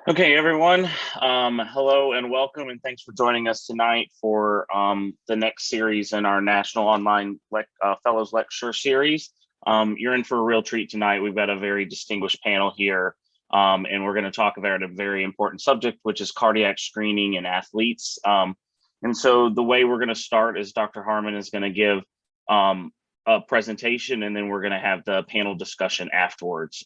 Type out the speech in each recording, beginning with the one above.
Okay, everyone. Hello and welcome, and thanks for joining us tonight for the next series in our National Online Fellows Lecture Series. You're in for a real treat tonight. We've got a very distinguished panel here, and we're going to talk about a very important subject, which is cardiac screening in athletes. And so the way we're going to start is Dr. Harmon is going to give a presentation, and then we're going to have the panel discussion afterwards.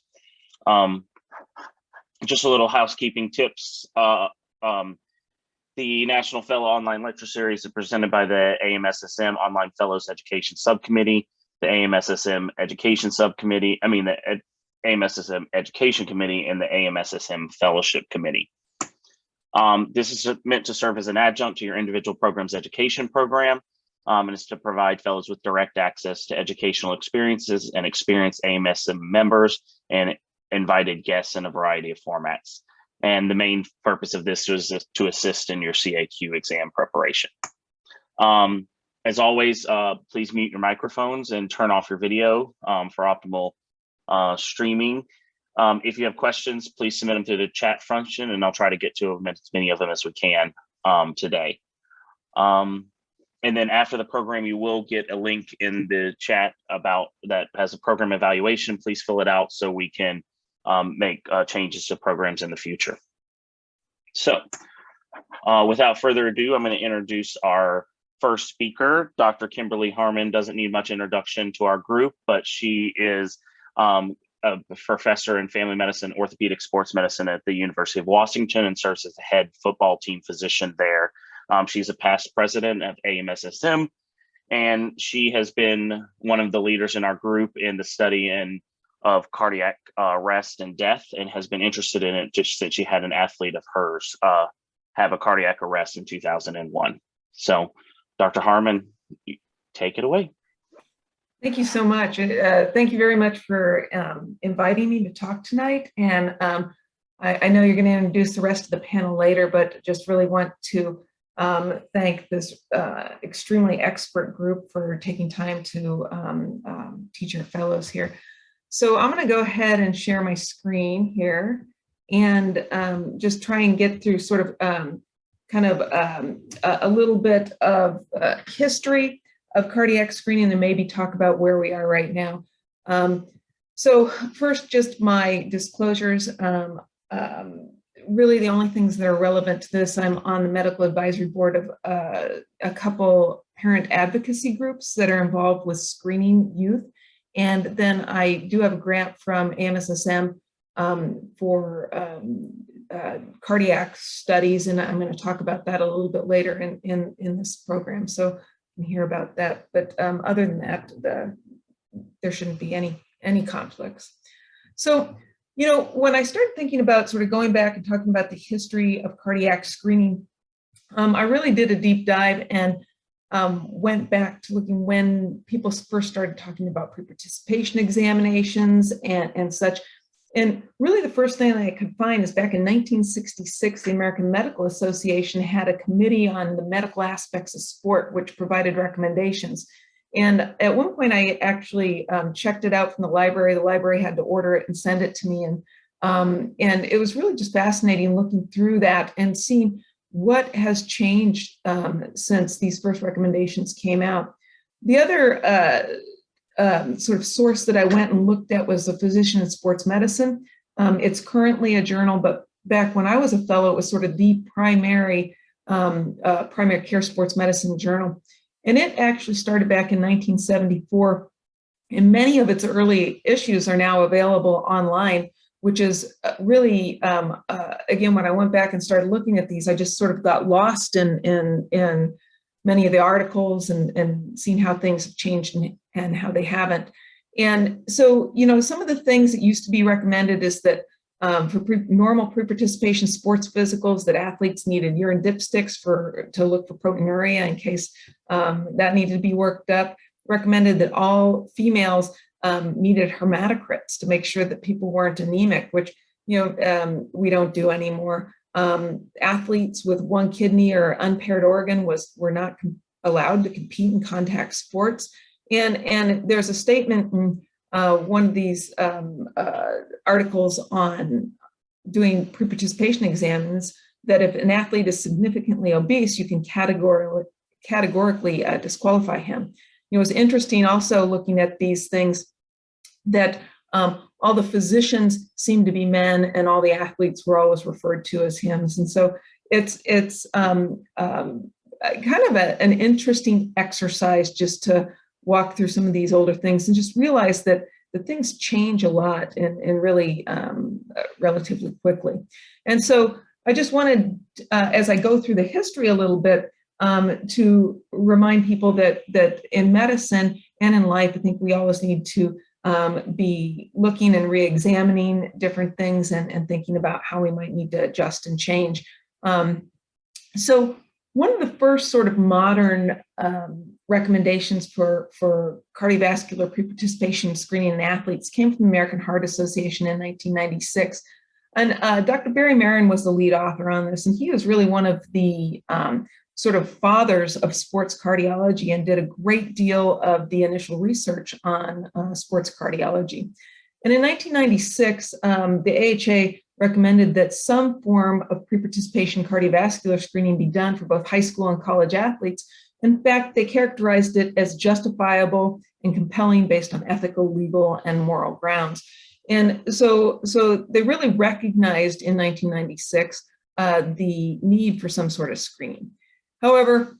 Just a little housekeeping tips. The National Fellow Online Lecture Series is presented by the AMSSM Online Fellows Education Subcommittee, the AMSSM Education Subcommittee, the AMSSM Education Committee, and the AMSSM Fellowship Committee. This is meant to serve as an adjunct to your individual program's education program, and it's to provide fellows with direct access to educational experiences and experienced AMSSM members and invited guests in a variety of formats. And the main purpose of this is to assist in your CAQ exam preparation. As always, please mute your microphones and turn off your video for optimal streaming. If you have questions, please submit them through the chat function, and I'll try to get to as many of them as we can today. And then after the program, you will get a link in the chat about that has a program evaluation. Please fill it out so we can make changes to programs in the future. So without further ado, I'm going to introduce our first speaker. Dr. Kimberly Harmon doesn't need much introduction to our group, but she is a professor in family medicine, orthopedic sports medicine at the University of Washington and serves as the head football team physician there. She's a past president of AMSSM, and she has been one of the leaders in our group in the study of cardiac arrest and death, and has been interested in it just since she had an athlete of hers have a cardiac arrest in 2001. So Dr. Harmon, take it away. Thank you so much. Thank you very much for inviting me to talk tonight. And I know you're going to introduce the rest of the panel later, but just really want to thank this extremely expert group for taking time to teach our fellows here. So I'm going to go ahead and share my screen here and just try and get through sort of a little bit of history of cardiac screening and maybe talk about where we are right now. So first, just my disclosures. Really the only things that are relevant to this, I'm on the medical advisory board of a couple parent advocacy groups that are involved with screening youth. And then I do have a grant from AMSSM for cardiac studies, and I'm going to talk about that a little bit later in this program, so you can hear about that. But other than that, there shouldn't be any conflicts. So, you know, when I started thinking about sort of going back and talking about the history of cardiac screening, I really did a deep dive and went back to looking when people first started talking about pre-participation examinations and such. And really the first thing I could find is back in 1966, the American Medical Association had a committee on the medical aspects of sport, which provided recommendations. And at one point I actually checked it out from the library. The library had to order it and send it to me. And it was really just fascinating looking through that and seeing what has changed since these first recommendations came out. The other sort of source that I went and looked at was the Physician in Sports Medicine. It's currently a journal, but back when I was a fellow, it was sort of the primary care sports medicine journal. And it actually started back in 1974. And many of its early issues are now available online, which is really, again, when I went back and started looking at these, I just sort of got lost in many of the articles and seeing how things have changed and how they haven't. And so, you know, some of the things that used to be recommended is that for normal pre-participation sports physicals, that athletes needed urine dipsticks to look for proteinuria in case that needed to be worked up. Recommended that all females needed hematocrits to make sure that people weren't anemic, which, you know, we don't do anymore. Athletes with one kidney or unpaired organ were not allowed to compete in contact sports. And there's a statement in one of these articles on doing pre-participation exams that if an athlete is significantly obese, you can categorically disqualify him. It was interesting also looking at these things that all the physicians seem to be men and all the athletes were always referred to as hims. And so it's kind of an interesting exercise just to walk through some of these older things and just realize that the things change a lot and really relatively quickly. And so I just wanted, as I go through the history a little bit, to remind people that in medicine and in life, I think we always need to be looking and re-examining different things and thinking about how we might need to adjust and change. So one of the first sort of modern recommendations for cardiovascular pre-participation screening in athletes came from the American Heart Association in 1996. And Dr. Barry Marin was the lead author on this, and he was really one of the sort of fathers of sports cardiology and did a great deal of the initial research on sports cardiology. And in 1996, the AHA recommended that some form of pre-participation cardiovascular screening be done for both high school and college athletes. In fact, they characterized it as justifiable and compelling based on ethical, legal, and moral grounds. And so they really recognized in 1996 the need for some sort of screening. However,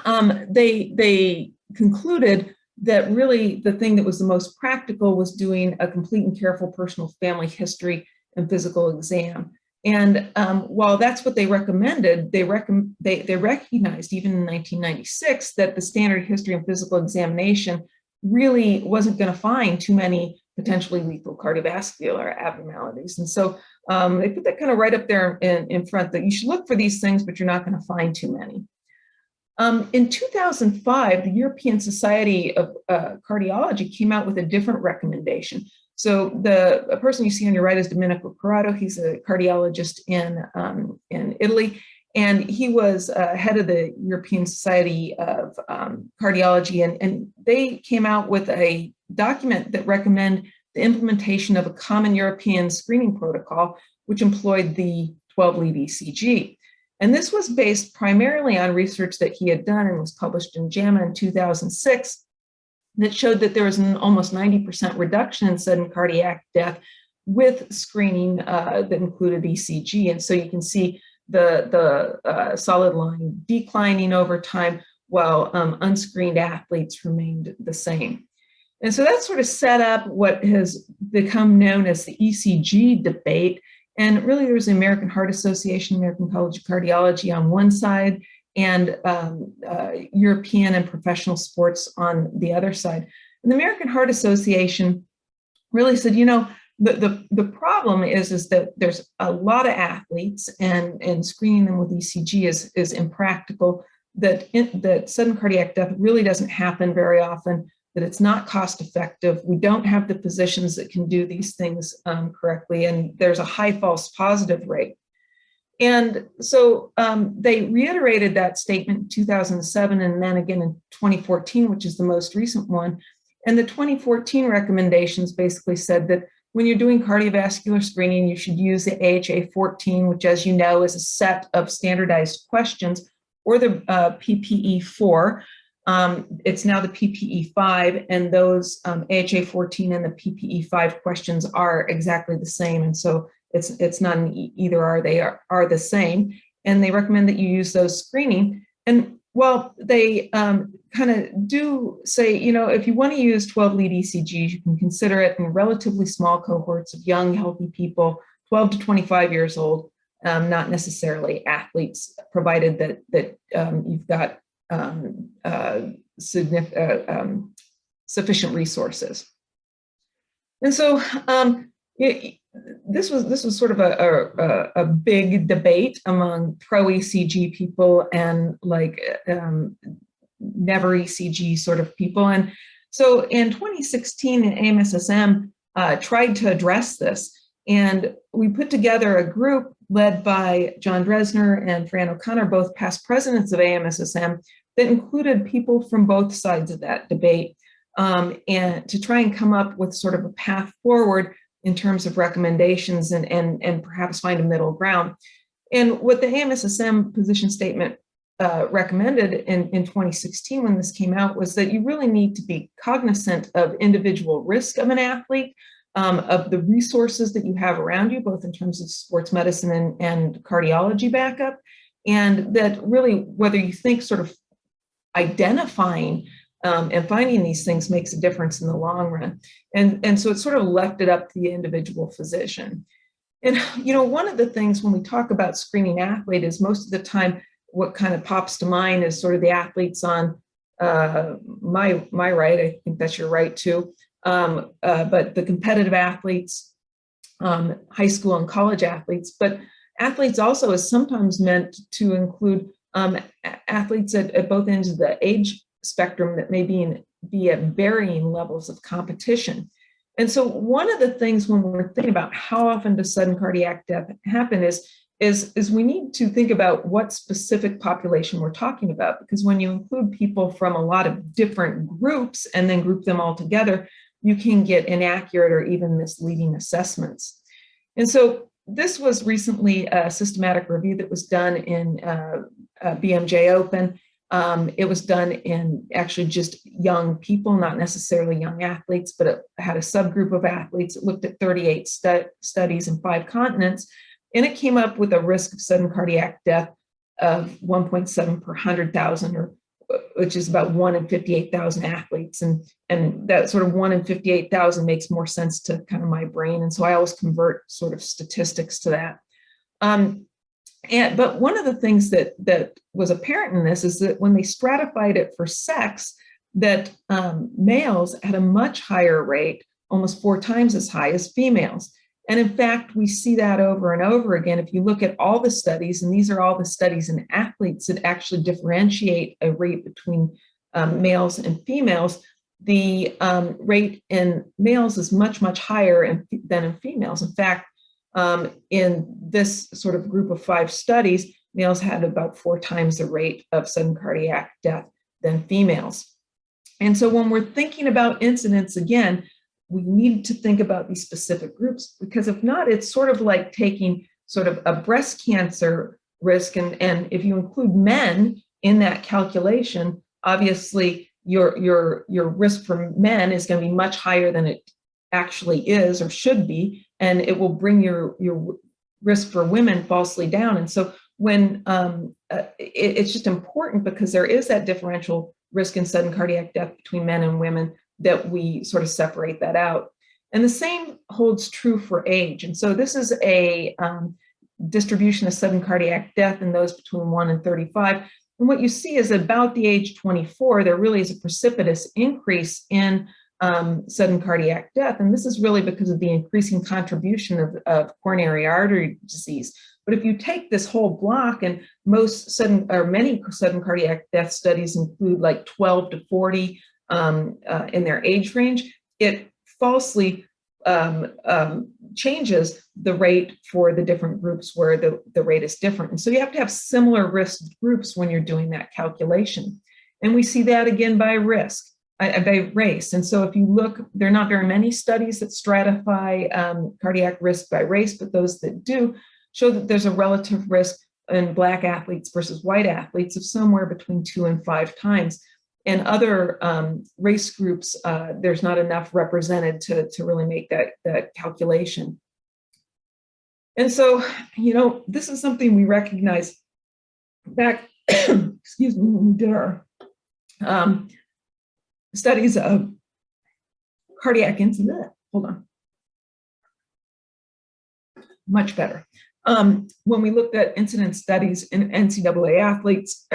they concluded that really the thing that was the most practical was doing a complete and careful personal family history and physical exam. And while that's what they recommended, they recognized even in 1996 that the standard history and physical examination really wasn't going to find too many potentially lethal cardiovascular abnormalities. And so they put that kind of right up there in front, that you should look for these things, but you're not going to find too many. In 2005, the European Society of Cardiology came out with a different recommendation. So a person you see on your right is Domenico Corrado. He's a cardiologist in Italy, and he was head of the European Society of Cardiology, and they came out with a document that recommended the implementation of a common European screening protocol, which employed the 12-lead ECG. And this was based primarily on research that he had done and was published in JAMA in 2006 that showed that there was an almost 90% reduction in sudden cardiac death with screening that included ECG. And so you can see the solid line declining over time while unscreened athletes remained the same. And so that sort of set up what has become known as the ECG debate. And really there's the American Heart Association, American College of Cardiology on one side, and European and professional sports on the other side. And the American Heart Association really said, you know, the problem is that there's a lot of athletes, and screening them with ECG is impractical, that sudden cardiac death really doesn't happen very often, that it's not cost effective. We don't have the physicians that can do these things correctly, and there's a high false positive rate. And so they reiterated that statement in 2007 and then again in 2014, which is the most recent one. And the 2014 recommendations basically said that when you're doing cardiovascular screening, you should use the AHA 14, which, as you know, is a set of standardized questions, or the PPE 4. It's now the PPE 5, and those AHA 14 and the PPE 5 questions are exactly the same. And so it's not an either or, they are the same. And they recommend that you use those screening. And while they kind of do say, you know, if you want to use 12-lead ECGs, you can consider it in relatively small cohorts of young, healthy people, 12 to 25 years old, not necessarily athletes, provided that you've got sufficient resources. And so this was sort of a big debate among pro ECG people and like never ECG sort of people. And so in 2016, AMSSM tried to address this, and we put together a group led by John Dresner and Fran O'Connor, both past presidents of AMSSM, that included people from both sides of that debate, and to try and come up with sort of a path forward in terms of recommendations and perhaps find a middle ground. And what the AMSSM position statement recommended in 2016 when this came out was that you really need to be cognizant of individual risk of an athlete, of the resources that you have around you, both in terms of sports medicine and cardiology backup, and that really whether you think sort of identifying and finding these things makes a difference in the long run. And so it sort of left it up to the individual physician. And, you know, one of the things when we talk about screening athlete is most of the time what kind of pops to mind is sort of the athletes on my right. I think that's your right too. But the competitive athletes, high school and college athletes, but athletes also is sometimes meant to include athletes at both ends of the age spectrum that may be at varying levels of competition. And so one of the things when we're thinking about how often does sudden cardiac death happen is we need to think about what specific population we're talking about, because when you include people from a lot of different groups and then group them all together, you can get inaccurate or even misleading assessments. And so this was recently a systematic review that was done in BMJ Open. It was done in actually just young people, not necessarily young athletes, but it had a subgroup of athletes. It looked at 38 studies in 5 continents, and it came up with a risk of sudden cardiac death of 1.7 per 100,000, or which is about 1 in 58,000 athletes. And that sort of 1 in 58,000 makes more sense to kind of my brain. And so I always convert sort of statistics to that. But one of the things that was apparent in this is that when they stratified it for sex, that males had a much higher rate, almost 4 times as high as females. And in fact, we see that over and over again. If you look at all the studies, and these are all the studies in athletes that actually differentiate a rate between males and females, the rate in males is much, much higher than in females. In fact, in this sort of group of 5 studies, males had about 4 times the rate of sudden cardiac death than females. And so when we're thinking about incidence, again, we need to think about these specific groups, because if not, it's sort of like taking sort of a breast cancer risk. And if you include men in that calculation, obviously your risk for men is going to be much higher than it actually is or should be, and it will bring your risk for women falsely down. And so when it's just important, because there is that differential risk in sudden cardiac death between men and women, that we sort of separate that out. And the same holds true for age. And so this is a distribution of sudden cardiac death in those between 1 and 35. And what you see is about the age 24, there really is a precipitous increase in sudden cardiac death. And this is really because of the increasing contribution of coronary artery disease. But if you take this whole block, and many sudden cardiac death studies include like 12 to 40 in their age range, it falsely changes the rate for the different groups where the rate is different. And so you have to have similar risk groups when you're doing that calculation. And we see that again by race. And so if you look, there are not very many studies that stratify cardiac risk by race, but those that do show that there's a relative risk in Black athletes versus white athletes of somewhere between 2 and 5 times. And other race groups, there's not enough represented to really make that calculation. And so, you know, this is something we recognize back, excuse me, when we did our studies of cardiac incident. Hold on. Much better. When we looked at incident studies in NCAA athletes,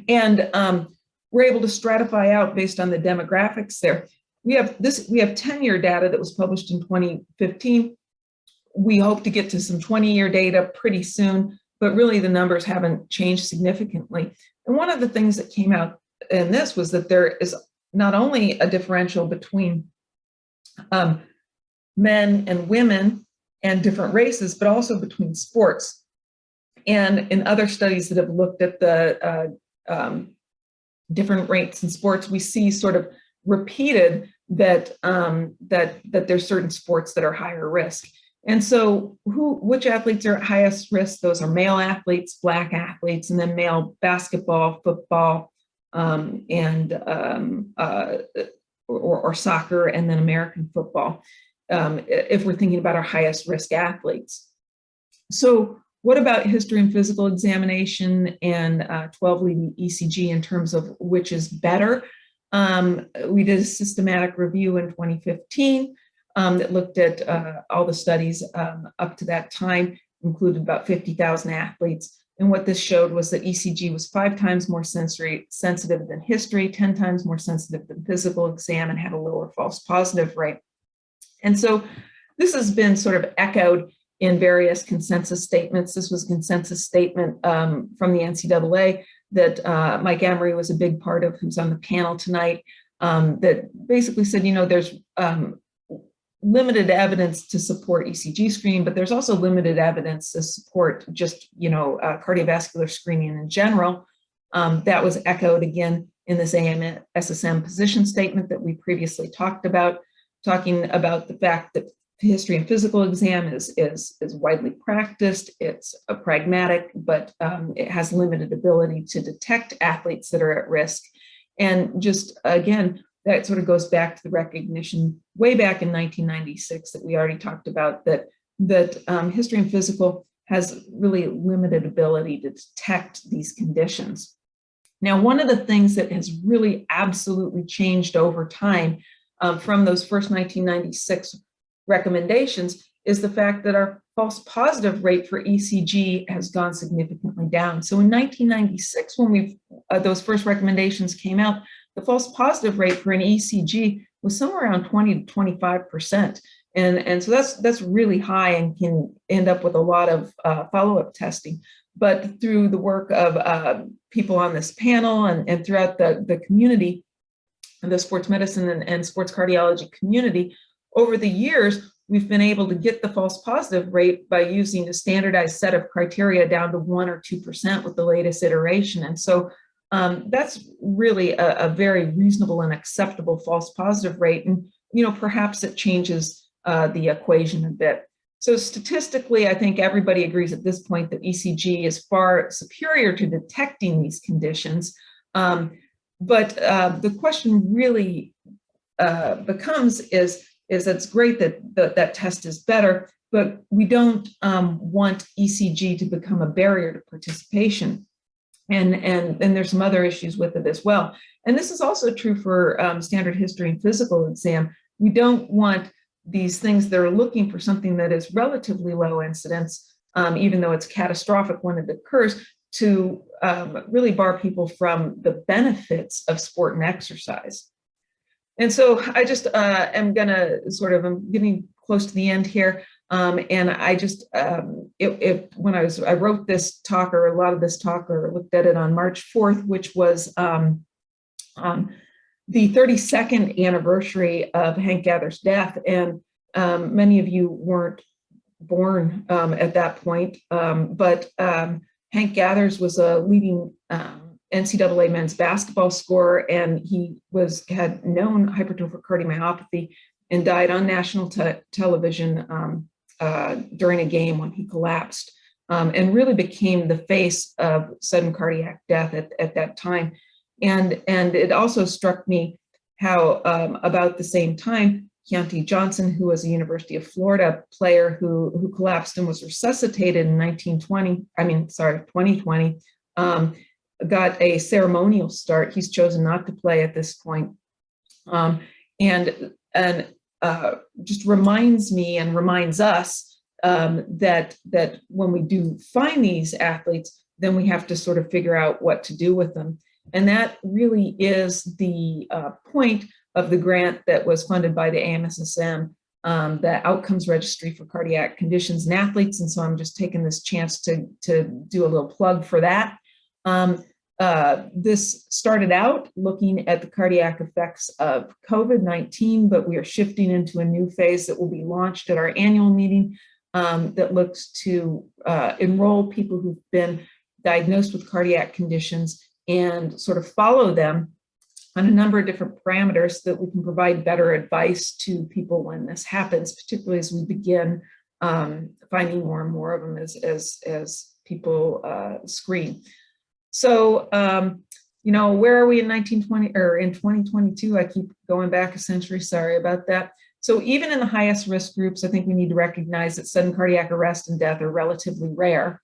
and we're able to stratify out based on the demographics there. We have 10-year data that was published in 2015. We hope to get to some 20-year data pretty soon, but really the numbers haven't changed significantly. And one of the things that came out in this was that there is not only a differential between men and women and different races, but also between sports. And in other studies that have looked at the different rates in sports, we see sort of repeated that there's certain sports that are higher risk. And so which athletes are at highest risk? Those are male athletes, Black athletes, and then male basketball, football, and soccer, and then American football, if we're thinking about our highest risk athletes. So what about history and physical examination and 12-lead ECG in terms of which is better? We did a systematic review in 2015 that looked at all the studies up to that time, included about 50,000 athletes. And what this showed was that ECG was 5 times more sensory sensitive than history, 10 times more sensitive than physical exam, and had a lower false positive rate. And so this has been sort of echoed in various consensus statements. This was a consensus statement from the NCAA that Mike Emery was a big part of, who's on the panel tonight, that basically said, there's limited evidence to support ECG screening, but there's also limited evidence to support just, cardiovascular screening in general. That was echoed again in this AMSSM position statement that we previously talked about, talking about the fact that history and physical exam is widely practiced. It's a pragmatic, but it has limited ability to detect athletes that are at risk. And just again, that sort of goes back to the recognition way back in 1996 that we already talked about, that history and physical has really limited ability to detect these conditions. Now, one of the things that has really absolutely changed over time from those first 1996 recommendations is the fact that our false positive rate for ECG has gone significantly down. So in 1996, when those first recommendations came out, the false positive rate for an ECG was somewhere around 20 to 25%. And so that's really high and can end up with a lot of follow-up testing. But through the work of people on this panel and throughout the community, the sports medicine and sports cardiology community, over the years, we've been able to get the false positive rate by using a standardized set of criteria down to 1 or 2% with the latest iteration. And so that's really a very reasonable and acceptable false positive rate. And, perhaps it changes the equation a bit. So statistically, I think everybody agrees at this point that ECG is far superior to detecting these conditions. But the question really becomes is it's great that that test is better, but we don't want ECG to become a barrier to participation. And there's some other issues with it as well. And this is also true for standard history and physical exam. We don't want these things that are looking for something that is relatively low incidence, even though it's catastrophic when it occurs, to really bar people from the benefits of sport and exercise. And so I just am going to I'm getting close to the end here. And I just, when I wrote this talk, or a lot of this talk, or looked at it on March 4th, which was the 32nd anniversary of Hank Gather's death. And many of you weren't born at that point, but Hank Gathers was a leading NCAA men's basketball scorer, and he had known hypertrophic cardiomyopathy and died on national television during a game when he collapsed, and really became the face of sudden cardiac death at that time. And it also struck me how about the same time, Keontae Johnson, who was a University of Florida player who collapsed and was resuscitated in 2020, got a ceremonial start. He's chosen not to play at this point. And just reminds me and reminds us that when we do find these athletes, then we have to sort of figure out what to do with them. And that really is the point of the grant that was funded by the AMSSM, the Outcomes Registry for Cardiac Conditions and Athletes. And so I'm just taking this chance to do a little plug for that. This started out looking at the cardiac effects of COVID-19, but we are shifting into a new phase that will be launched at our annual meeting that looks to enroll people who've been diagnosed with cardiac conditions and sort of follow them on a number of different parameters so that we can provide better advice to people when this happens, particularly as we begin finding more and more of them as people screen. So, you know, where are we in 1920 or in 2022? I keep going back a century, sorry about that. So even in the highest risk groups, I think we need to recognize that sudden cardiac arrest and death are relatively rare.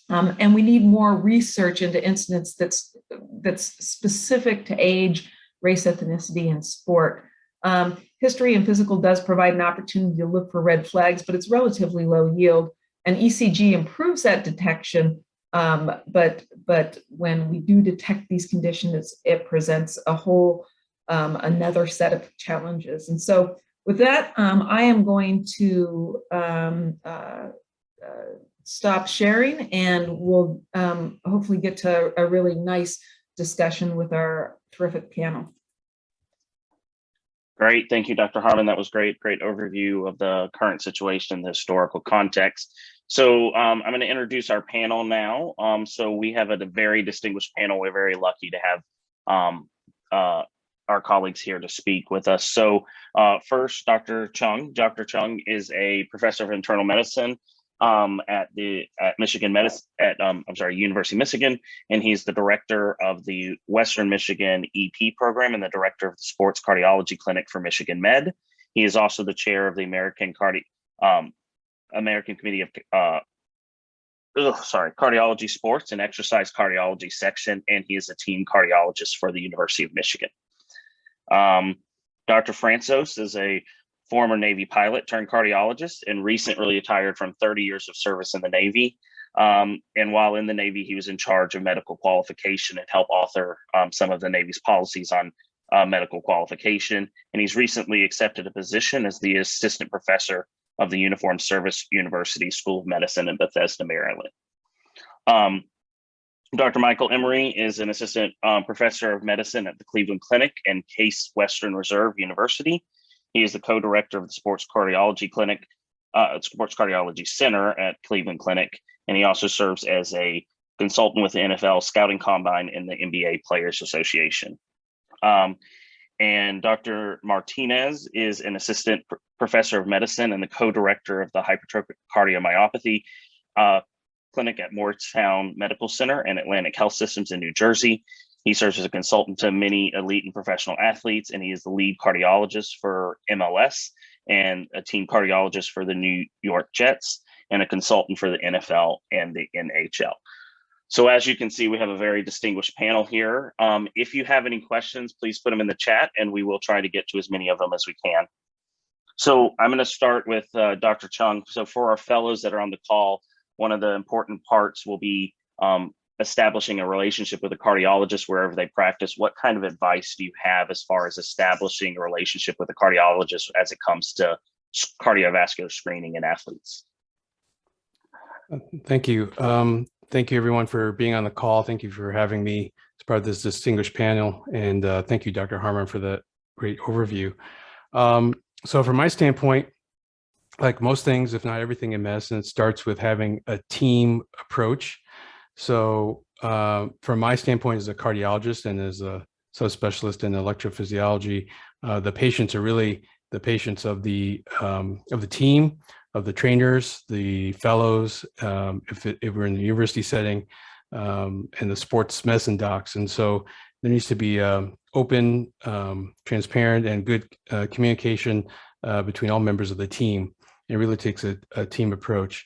And we need more research into incidents that's specific to age, race, ethnicity, and sport. History and physical does provide an opportunity to look for red flags, but it's relatively low yield. And ECG improves that detection, but when we do detect these conditions, it presents a whole another set of challenges. And so with that, I am going to stop sharing, and we'll hopefully get to a really nice discussion with our terrific panel. Great. Thank you, Dr. Harmon. That was great. Great overview of the current situation, the historical context. So I'm going to introduce our panel now. So we have a very distinguished panel. We're very lucky to have our colleagues here to speak with us. So first, Dr. Chung. Dr. Chung is a professor of internal medicine at University of Michigan, and he's the director of the Western Michigan EP program and the director of the Sports Cardiology Clinic for Michigan Med. He is also the chair of the American Committee of Cardiology, Sports, and Exercise Cardiology section, and he is a team cardiologist for the University of Michigan. Dr. Franzos is a former Navy pilot turned cardiologist and recently retired from 30 years of service in the Navy. And while in the Navy, he was in charge of medical qualification and helped author some of the Navy's policies on medical qualification. And he's recently accepted a position as the assistant professor of the Uniformed Service University School of Medicine in Bethesda, Maryland. Dr. Michael Emery is an assistant professor of medicine at the Cleveland Clinic and Case Western Reserve University. He is the co-director of the Sports Cardiology Clinic, Sports Cardiology Center at Cleveland Clinic, and he also serves as a consultant with the NFL Scouting Combine and the NBA Players Association. And Dr. Martinez is an assistant professor of medicine and the co-director of the Hypertrophic Cardiomyopathy Clinic at Morristown Medical Center and Atlantic Health Systems in New Jersey. He serves as a consultant to many elite and professional athletes, and he is the lead cardiologist for MLS and a team cardiologist for the New York Jets and a consultant for the NFL and the NHL. So as you can see, we have a very distinguished panel here. If you have any questions, please put them in the chat and we will try to get to as many of them as we can. So I'm going to start with Dr. Chung. So for our fellows that are on the call, one of the important parts will be establishing a relationship with a cardiologist wherever they practice. What kind of advice do you have as far as establishing a relationship with a cardiologist as it comes to cardiovascular screening in athletes? Thank you. Thank you everyone for being on the call. Thank you for having me as part of this distinguished panel. And thank you, Dr. Harmon, for that great overview. So from my standpoint, like most things, if not everything in medicine, it starts with having a team approach. So from my standpoint as a cardiologist and as a subspecialist in electrophysiology, the patients are really the patients of the team, of the trainers, the fellows, if we're in the university setting, and the sports medicine docs. And so there needs to be open, transparent, and good communication between all members of the team. It really takes a team approach.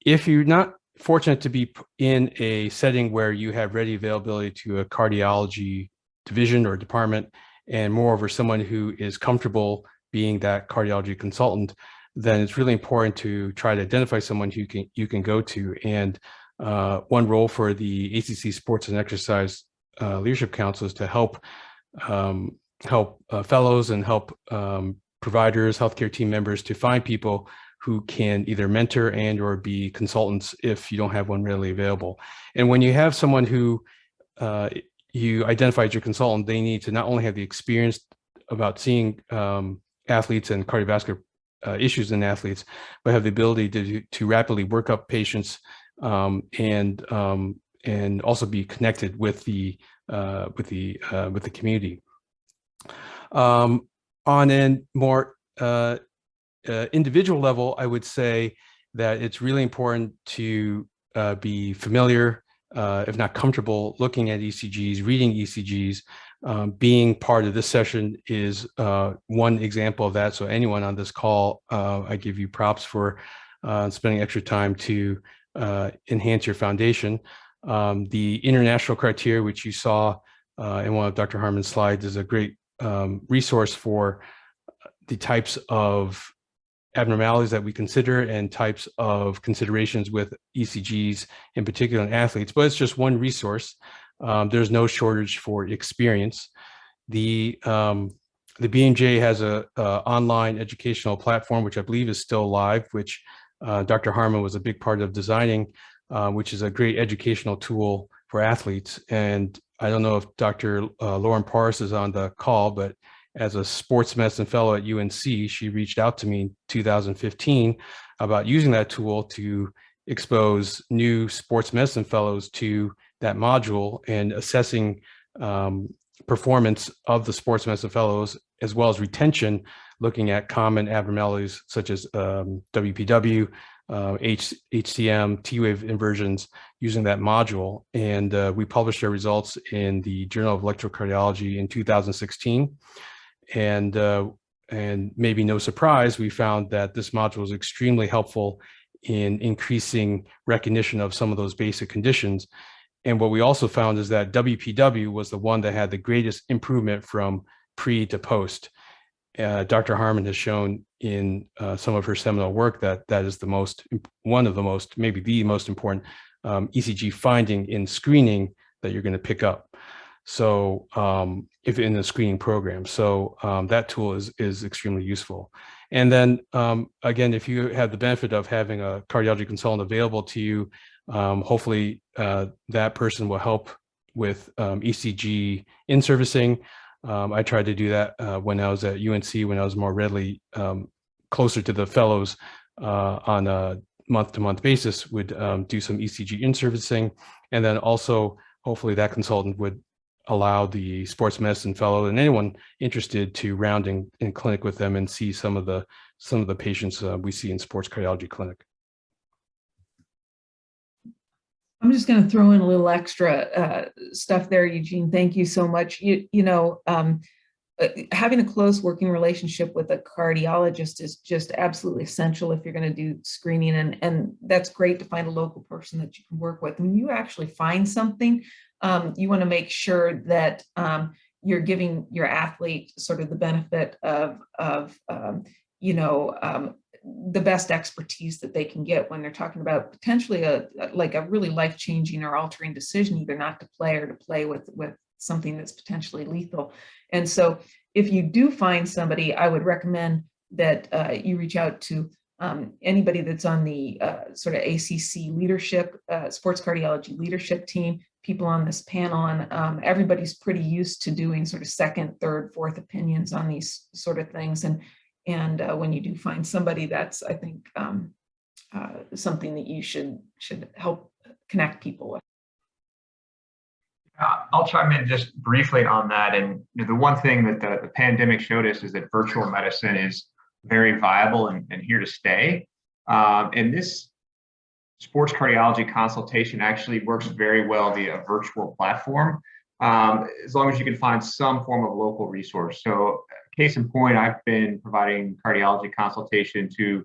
If you're not fortunate to be in a setting where you have ready availability to a cardiology division or department, and moreover, someone who is comfortable being that cardiology consultant, then it's really important to try to identify someone who you can go to. And one role for the ACC Sports and Exercise Leadership Council is to help fellows and help providers, healthcare team members to find people who can either mentor and or be consultants if you don't have one readily available. And when you have someone who you identify as your consultant, they need to not only have the experience about seeing athletes and cardiovascular issues in athletes, but have the ability to rapidly work up patients and also be connected with the community. On a more individual level, I would say that it's really important to be familiar, if not comfortable, looking at ECGs, reading ECGs. Being part of this session is one example of that. So anyone on this call, I give you props for spending extra time to enhance your foundation. The international criteria, which you saw in one of Dr. Harmon's slides, is a great resource for the types of abnormalities that we consider and types of considerations with ECGs, in particular in athletes, but it's just one resource. There's no shortage for experience. The BMJ has a online educational platform, which I believe is still live, which Dr. Harmon was a big part of designing, which is a great educational tool for athletes. And I don't know if Dr. Lauren Parse is on the call, but as a sports medicine fellow at UNC, she reached out to me in 2015 about using that tool to expose new sports medicine fellows to that module and assessing performance of the sports medicine fellows, as well as retention, looking at common abnormalities such as WPW, HCM, T-wave inversions, using that module. And we published our results in the Journal of Electrocardiology in 2016. And maybe no surprise, we found that this module was extremely helpful in increasing recognition of some of those basic conditions. And what we also found is that WPW was the one that had the greatest improvement from pre to post. Dr. Harmon has shown in some of her seminal work that that is one of the most, maybe the most important ECG finding in screening that you're going to pick up. So if in the screening program, so that tool is extremely useful. And then again, if you have the benefit of having a cardiology consultant available to you, hopefully that person will help with ECG in-servicing. I tried to do that when I was at UNC, when I was more readily closer to the fellows on a month-to-month basis, would do some ECG in-servicing. And then also, hopefully that consultant would allow the sports medicine fellow and anyone interested to round in clinic with them and see some of the patients we see in sports cardiology clinic. I'm just going to throw in a little extra stuff there, Eugene. Thank you so much. Having a close working relationship with a cardiologist is just absolutely essential if you're going to do screening, and that's great to find a local person that you can work with. When you actually find something, you want to make sure that you're giving your athlete sort of the benefit of the best expertise that they can get when they're talking about potentially a really life-changing or altering decision, either not to play or to play with something that's potentially lethal. And so if you do find somebody, I would recommend that you reach out to anybody that's on the sort of ACC leadership, sports cardiology leadership team, people on this panel, and everybody's pretty used to doing sort of second, third, fourth opinions on these sort of things. And when you do find somebody, that's, I think, something that you should help connect people with. I'll chime in just briefly on that. And the one thing that the pandemic showed us is that virtual medicine is very viable and here to stay. And this sports cardiology consultation actually works very well via a virtual platform, as long as you can find some form of local resource. So case in point, I've been providing cardiology consultation to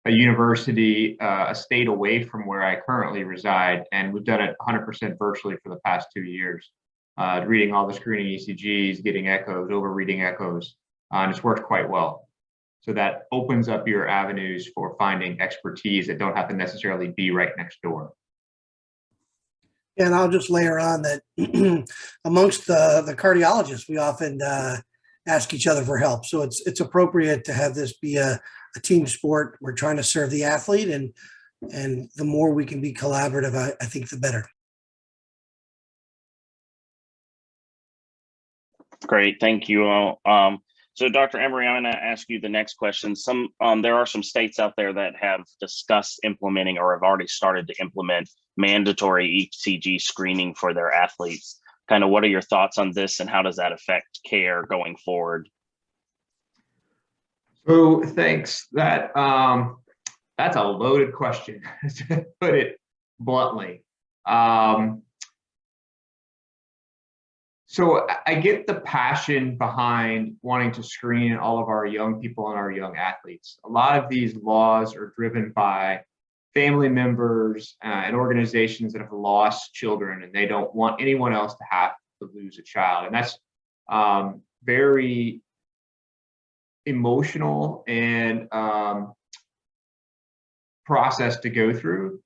a university, a state away from where I currently reside, and we've done it 100% virtually for the past 2 years, reading all the screening ECGs, getting echoes, over-reading echoes, and it's worked quite well. So that opens up your avenues for finding expertise that don't have to necessarily be right next door. And I'll just layer on that amongst the cardiologists, we often ask each other for help. So it's appropriate to have this be a team sport. We're trying to serve the athlete, and the more we can be collaborative, I think the better. Great, thank you all. So Dr. Emery, I'm going to ask you the next question. There are some states out there that have discussed implementing or have already started to implement mandatory ECG screening for their athletes. kind of what are your thoughts on this and how does that affect care going forward? So thanks. That's a loaded question, to put it bluntly. So I get the passion behind wanting to screen all of our young people and our young athletes. A lot of these laws are driven by family members and organizations that have lost children, and they don't want anyone else to have to lose a child. And that's very emotional and process to go through.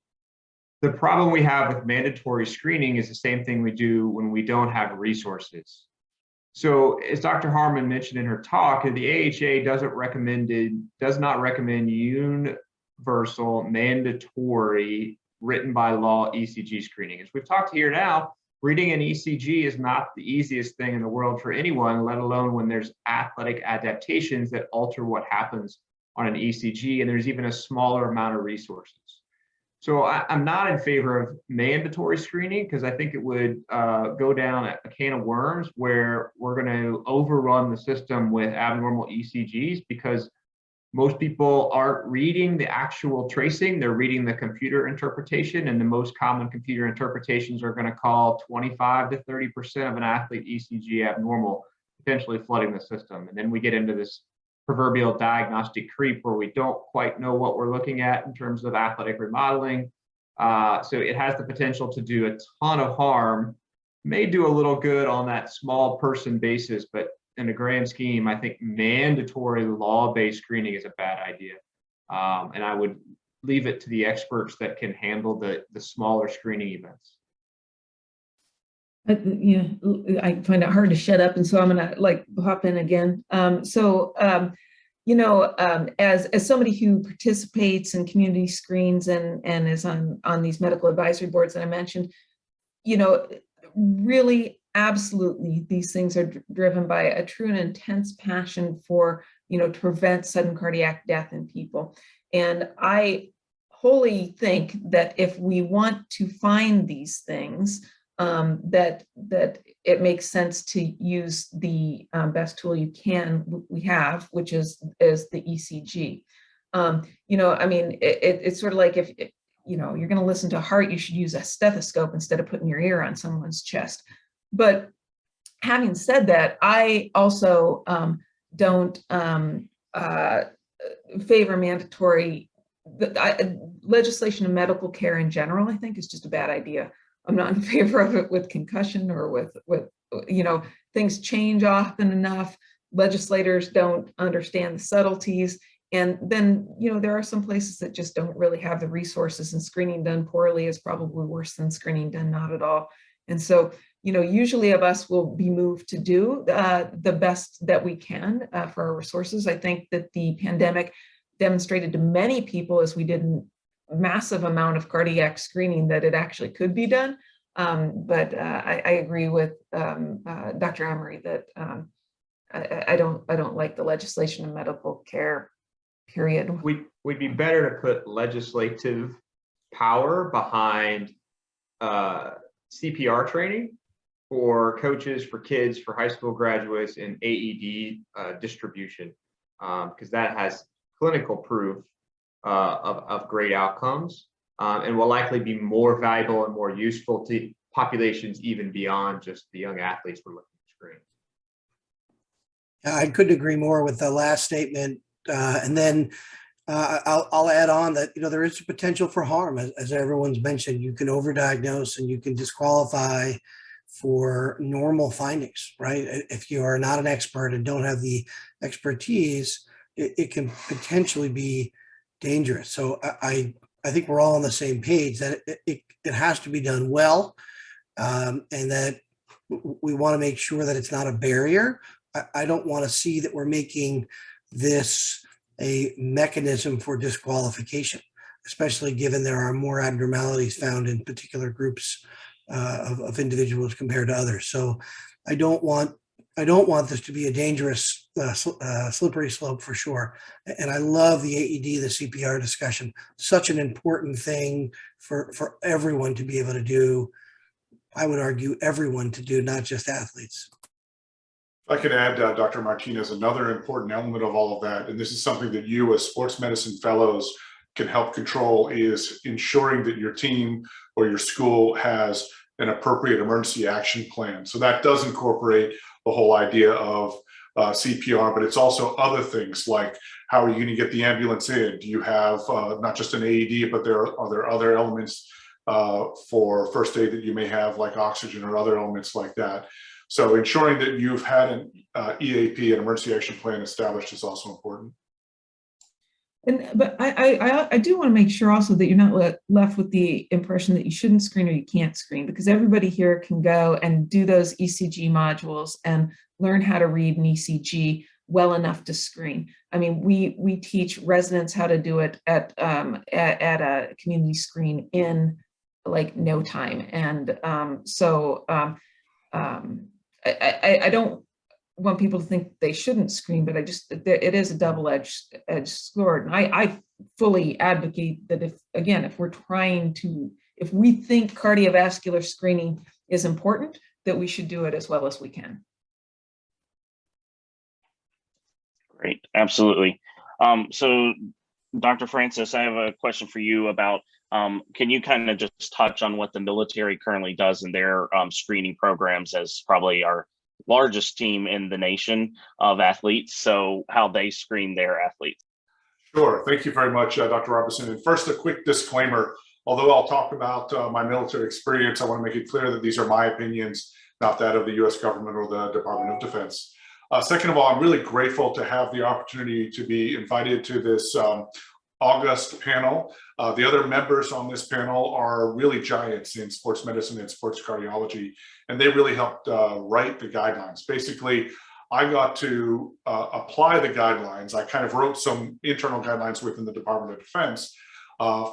The problem we have with mandatory screening is the same thing we do when we don't have resources. So as Dr. Harmon mentioned in her talk, the AHA does not recommend universal mandatory written by law ECG screening. As we've talked here now, reading an ECG is not the easiest thing in the world for anyone, let alone when there's athletic adaptations that alter what happens on an ECG, and there's even a smaller amount of resources. So I'm not in favor of mandatory screening because I think it would go down a can of worms where we're going to overrun the system with abnormal ECGs because most people aren't reading the actual tracing, they're reading the computer interpretation, and the most common computer interpretations are going to call 25 to 30% of an athlete ECG abnormal, potentially flooding the system. And then we get into this proverbial diagnostic creep where we don't quite know what we're looking at in terms of athletic remodeling. So it has the potential to do a ton of harm, may do a little good on that small person basis, but in the grand scheme, I think mandatory law-based screening is a bad idea. And I would leave it to the experts that can handle the smaller screening events. I find it hard to shut up, and so I'm gonna hop in again. As somebody who participates in community screens and is on these medical advisory boards that I mentioned, really, absolutely, these things are driven by a true and intense passion for to prevent sudden cardiac death in people. And I wholly think that if we want to find these things, that it makes sense to use the best tool we have, which is the ECG. It's sort of like if you're going to listen to a heart, you should use a stethoscope instead of putting your ear on someone's chest. But having said that, I also don't favor mandatory legislation in medical care in general. I think is just a bad idea. I'm not in favor of it with concussion or with things change often enough. Legislators don't understand the subtleties. And then, there are some places that just don't really have the resources, and screening done poorly is probably worse than screening done not at all. And so, usually of us will be moved to do the best that we can for our resources. I think that the pandemic demonstrated to many people, as we did massive amount of cardiac screening, that it actually could be done. But I agree with Dr. Emery that I don't like the legislation in medical care, period. We'd be better to put legislative power behind CPR training for coaches, for kids, for high school graduates, and AED distribution, because that has clinical proof of great outcomes, and will likely be more valuable and more useful to populations even beyond just the young athletes we're looking to screen. I couldn't agree more with the last statement. And then I'll add on that, there is a potential for harm, as everyone's mentioned. You can overdiagnose and you can disqualify for normal findings, right? If you are not an expert and don't have the expertise, it can potentially be dangerous. So I think we're all on the same page that it has to be done well, and that we want to make sure that it's not a barrier. I don't want to see that we're making this a mechanism for disqualification, especially given there are more abnormalities found in particular groups of individuals compared to others. So I don't want this to be a dangerous slippery slope for sure. And I love the AED, the CPR discussion, such an important thing for everyone to be able to do I would argue, everyone to do, not just athletes. I could add, Dr. Martinez, another important element of all of that, and this is something that you as sports medicine fellows can help control, is ensuring that your team or your school has an appropriate emergency action plan. So that does incorporate the whole idea of CPR, but it's also other things like, how are you going to get the ambulance in? Do you have not just an AED, but are there other elements for first aid that you may have, like oxygen or other elements like that? So ensuring that you've had an EAP, an emergency action plan, established is also important. But I do want to make sure also that you're not left with the impression that you shouldn't screen or you can't screen, because everybody here can go and do those ECG modules and learn how to read an ECG well enough to screen. I mean, we teach residents how to do it at a community screen in like no time, and I don't want people to think they shouldn't screen, but it is a double-edged sword. And I fully advocate that if we think cardiovascular screening is important, that we should do it as well as we can. Great, absolutely. So Dr. Franzos, I have a question for you about, can you kind of just touch on what the military currently does in their screening programs, as probably our largest team in the nation of athletes, so how they screen their athletes? Sure, thank you very much, Dr. Robertson. And first, a quick disclaimer. Although I'll talk about my military experience, I want to make it clear that these are my opinions, not that of the US government or the Department of Defense. Second of all, I'm really grateful to have the opportunity to be invited to this August panel. The other members on this panel are really giants in sports medicine and sports cardiology, and they really helped write the guidelines. Basically, I got to apply the guidelines. I kind of wrote some internal guidelines within the Department of Defense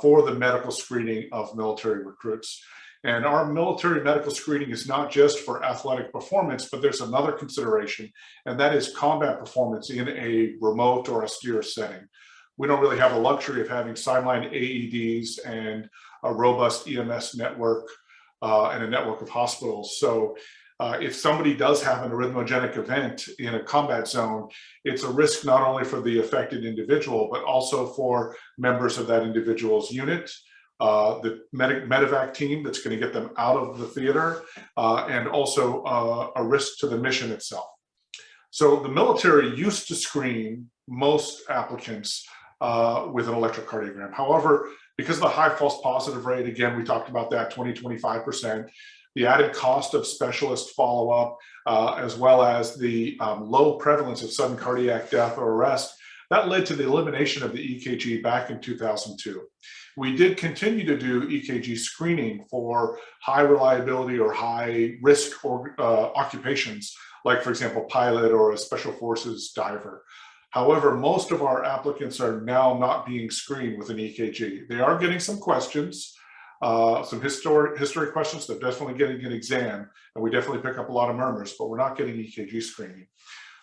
for the medical screening of military recruits. And our military medical screening is not just for athletic performance, but there's another consideration, and that is combat performance in a remote or austere setting. We don't really have the luxury of having sideline AEDs and a robust EMS network and a network of hospitals. So if somebody does have an arrhythmogenic event in a combat zone, it's a risk not only for the affected individual, but also for members of that individual's unit, the medevac team that's going to get them out of the theater, and also a risk to the mission itself. So the military used to screen most applicants with an electrocardiogram. However, because of the high false positive rate, again, we talked about that, 20–25%, the added cost of specialist follow-up, as well as the low prevalence of sudden cardiac death or arrest, that led to the elimination of the EKG back in 2002. We did continue to do EKG screening for high reliability or high risk occupations, like, for example, pilot or a special forces diver. However, most of our applicants are now not being screened with an EKG. They are getting some questions, some history questions. They're definitely getting an exam, and we definitely pick up a lot of murmurs, but we're not getting EKG screening.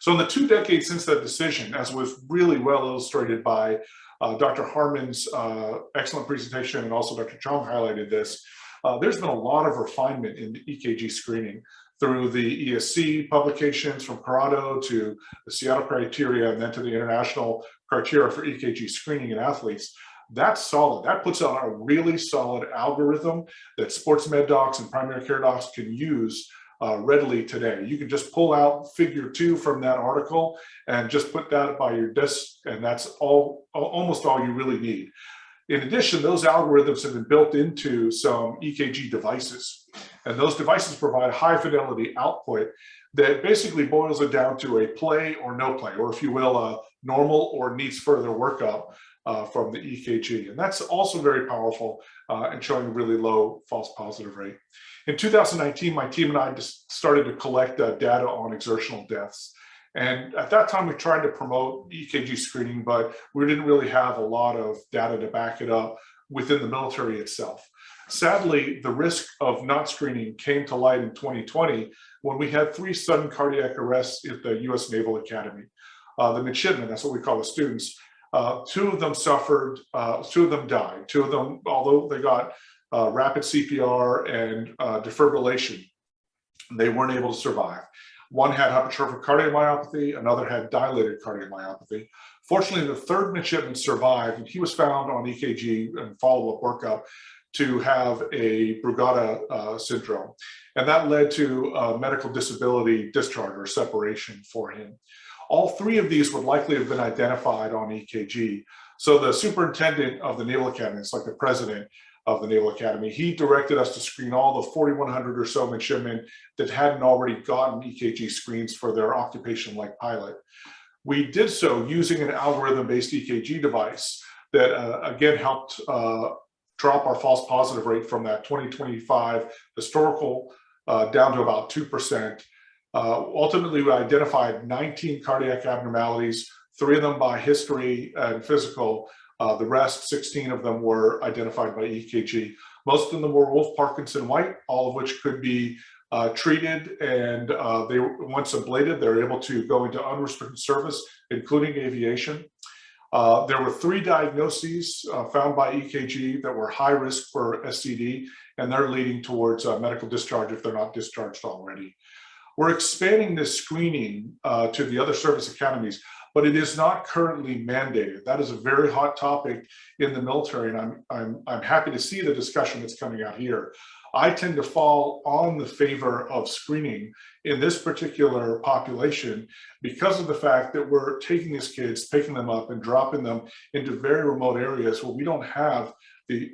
So in the 2 decades since that decision, as was really well illustrated by Dr. Harmon's excellent presentation, and also Dr. Chung highlighted this, there's been a lot of refinement in EKG screening through the ESC publications from Corrado to the Seattle criteria, and then to the international criteria for EKG screening in athletes. That's solid. That puts out a really solid algorithm that sports med docs and primary care docs can use readily today. You can just pull out figure 2 from that article and just put that by your desk, and that's almost all you really need. In addition, those algorithms have been built into some EKG devices, and those devices provide high fidelity output that basically boils it down to a play or no play, or if you will, a normal or needs further workup from the EKG. And that's also very powerful and showing a really low false positive rate. In 2019, my team and I just started to collect data on exertional deaths. And at that time, we tried to promote EKG screening, but we didn't really have a lot of data to back it up within the military itself. Sadly, the risk of not screening came to light in 2020 when we had 3 sudden cardiac arrests at the US Naval Academy. The midshipmen, that's what we call the students, 2 of them suffered, 2 of them died. 2 of them, although they got rapid CPR and defibrillation, they weren't able to survive. One had hypertrophic cardiomyopathy, another had dilated cardiomyopathy. Fortunately, the third midshipman survived, and he was found on EKG and follow-up workup to have a Brugada syndrome. And that led to medical disability discharge or separation for him. All three of these would likely have been identified on EKG. So the superintendent of the Naval Academy, it's like the president of the Naval Academy, he directed us to screen all the 4,100 or so midshipmen that hadn't already gotten EKG screens for their occupation like pilot. We did so using an algorithm-based EKG device that again helped drop our false positive rate from that 2025 historical down to about 2%. Ultimately, we identified 19 cardiac abnormalities, 3 of them by history and physical. The rest, 16 of them, were identified by EKG. Most of them were Wolff-Parkinson-White, all of which could be treated, and they once ablated, they're able to go into unrestricted service, including aviation. There were 3 diagnoses found by EKG that were high risk for SCD, and they're leading towards medical discharge if they're not discharged already. We're expanding this screening to the other service academies, but it is not currently mandated. That is a very hot topic in the military, and I'm happy to see the discussion that's coming out here. I tend to fall on the favor of screening in this particular population because of the fact that we're taking these kids, picking them up and dropping them into very remote areas where we don't have